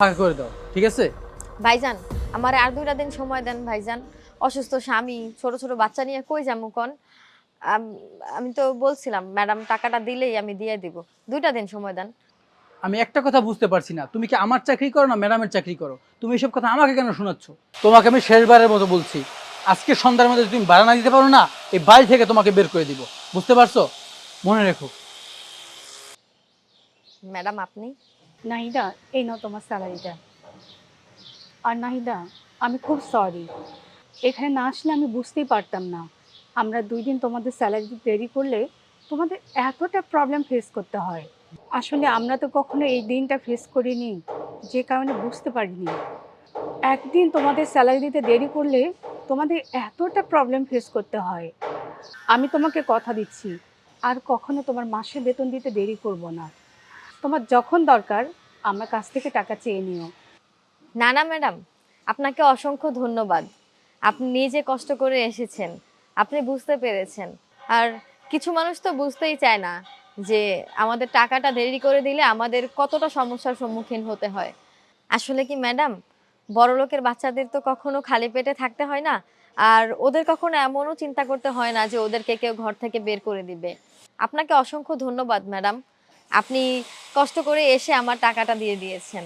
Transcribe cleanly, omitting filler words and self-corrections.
ফাঁকা করে দাও, ঠিক আছে? ভাইজান, আমার আর 2টা দিন সময় দেন ভাইজান। অসুস্থ স্বামী, ছোট ছোট বাচ্চা নিয়ে কই যামু কোন? আমি তো বলছিলাম ম্যাডাম টাকাটা দিলেই আমি দিয়ে দিব। 2টা দিন সময় দেন। আমি একটা কথা বুঝতে পারছি না, তুমি কি আমার চাকরি করো না ম্যাডামের চাকরি করো? তুমি এসব কথা আমাকে কেন শোনাচ্ছ? তোমাকে আমি শেষবারের মতো বলছি, আজকে সন্ধ্যার মধ্যে যদি তুমি ভাড়া না দিতে পারো না, এই বাড়ি থেকে তোমাকে বের করে দিব। বুঝতে পারছো? মনে রেখো। ম্যাডাম আপনি? নাহিদা, এই নাও তোমার স্যালারিটা। আর নাহিদা, আমি খুব সরি, এখানে না আসলে আমি বুঝতেই পারতাম না আমরা 2 দিন তোমাদের স্যালারি দিতে দেরি করলে তোমাদের এতটা প্রবলেম ফেস করতে হয়। আসলে আমরা তো কখনো এই দিনটা ফেস করিনি, যে কারণে বুঝতে পারিনি। একদিন তোমাদের স্যালারি দিতে দেরি করলে তোমাদের এতটা প্রবলেম ফেস করতে হয়। আমি তোমাকে কথা দিচ্ছি, আর কখনো তোমার মাসে বেতন দিতে দেরি করব না। তোমার যখন দরকার আমার কাছ থেকে টাকা চেয়ে নিও। না, না ম্যাডাম, আপনাকে অসংখ্য ধন্যবাদ। আপনি নিজে কষ্ট করে এসেছেন। আপনি বুঝতে পেরেছেন। আর কিছু মানুষ তো বুঝতেই চায় না যে আমাদের টাকাটা দেরি করে দিলে আমাদের কতটা সমস্যার সম্মুখীন হতে হয়। আসলে কি ম্যাডাম, বড়লোকের বাচ্চাদের তো কখনো খালি পেটে থাকতে হয় না। আর ওদের কখনো এমনও চিন্তা করতে হয় না যে ওদেরকে কেউ ঘর থেকে বের করে দিবে। আপনাকে অসংখ্য ধন্যবাদ ম্যাডাম। আপনি কষ্ট করে এসে আমার টাকাটা দিয়ে দিয়েছেন।